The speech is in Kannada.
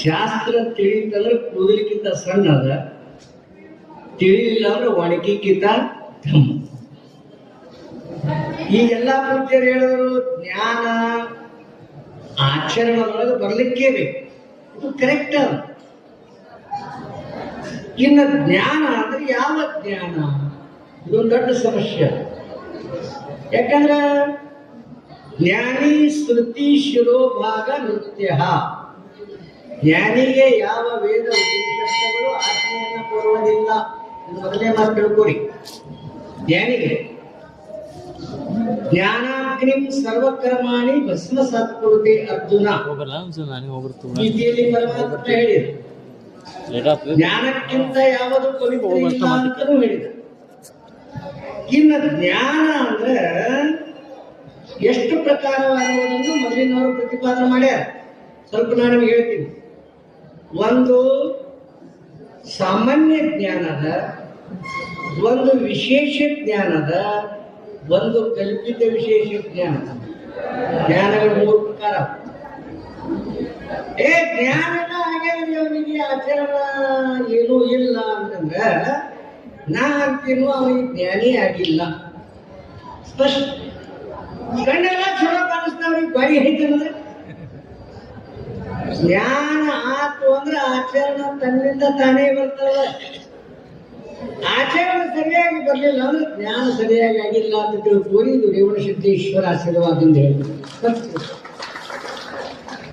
ಶಾಸ್ತ್ರ ತಿಳಿತಂದ್ರೆ ಕೂದಲಿಕ್ಕಿಂತ ಸಣ್ಣ ಅದ, ತಿಳಿಲಿಲ್ಲ ಅಂದ್ರೆ ಒಣಗಿಕ್ಕಿಂತ ಧಮ್ಮ. ಈಗೆಲ್ಲ ಪೂಜ್ಯರು ಹೇಳಿದ್ರು ಜ್ಞಾನ ಆಚರಣೆಯೊಳಗೆ ಬರ್ಲಿಕ್ಕೇ ಬೇಕು, ಇದು ಕರೆಕ್ಟ್ ಅದ. ಇನ್ನು ಜ್ಞಾನ ಅಂದ್ರೆ ಯಾವ ಜ್ಞಾನ? ಇದೊಂದು ದೊಡ್ಡ ಸಮಸ್ಯೆ. ಯಾಕಂದ್ರೆ ಜ್ಞಾನಿ ಶ್ರುತಿ ಶಿರೋಭಾಗ ನೃತ್ಯ, ಜ್ಞಾನಿಗೆ ಯಾವ ವೇದ ಉಪನಿಷತ್ತುಗಳು ಆಜ್ಞೆಯನ್ನು ಕೊಡುವುದಿಲ್ಲ. ಮೊದಲೇ ಮಾತು ತಿಳ್ಕೊರಿ. ಜ್ಞಾನಿಗೆ ಜ್ಞಾನಾಗ್ನಿಂ ಸರ್ವಕರ್ಮಾಣಿ ಭಸ್ಮಸಾತ್ ಕೊಡುತ್ತೆ ಅರ್ಜುನ. ಗೀತೆಯಲ್ಲಿ ಪರಮಾತ್ಮ ಹೇಳಿದ ಜ್ಞಾನಕ್ಕಿಂತ ಯಾವುದು ಪವಿತ್ರ ಇಲ್ಲ ಅಂತಲೂ ಹೇಳಿದ. ಇನ್ನು ಜ್ಞಾನ ಅಂದ್ರೆ ಎಷ್ಟು ಪ್ರಕಾರವಾಗುವುದನ್ನು ಮೊದಲಿನವರು ಪ್ರತಿಪಾದನೆ ಮಾಡ್ಯಾರ. ಸ್ವಲ್ಪ ನಾನು ನಿಮ್ಗೆ ಹೇಳ್ತೀನಿ. ಒಂದು ಸಾಮಾನ್ಯ ಜ್ಞಾನದ, ಒಂದು ವಿಶೇಷ ಜ್ಞಾನದ, ಒಂದು ಕಲ್ಪಿತ ವಿಶೇಷ ಜ್ಞಾನ. ಜ್ಞಾನಗಳು ಮೂರು ಪ್ರಕಾರ. ಜ್ಞಾನನ ಆಗ್ಯಾವ ಅವನಿಗೆ ಆಚರಣ ಏನೂ ಇಲ್ಲ ಅಂತಂದ್ರ ನಾ ಆಗ್ತೀನೋ ಅವನಿಗೆ ಜ್ಞಾನಿ ಆಗಿಲ್ಲ. ಸ್ಪಷ್ಟ. ಕಣ್ಣೆಲ್ಲ ಚಲೋ ಕಾಣಿಸ್ತಾವ್ರಿಗೆ ಬಾಯಿ ಐತಂದ್ರೆ ಜ್ಞಾನ ಆತು ಅಂದ್ರೆ ಆಚರಣ ತನ್ನಿಂದ ತಾನೇ ಬರ್ತಾವ. ಆಚರಣ ಸರಿಯಾಗಿ ಬರಲಿಲ್ಲ ಅಂದ್ರೆ ಜ್ಞಾನ ಸರಿಯಾಗಿ ಆಗಿಲ್ಲ ಅಂತ ತಿಳ್ಕೊಂಡು ಇದು ರೇವಣ ಸಿದ್ದೇಶ್ವರ ಆಶೀರ್ವಾದದಿಂದ ಹೇಳಿದ್ರು.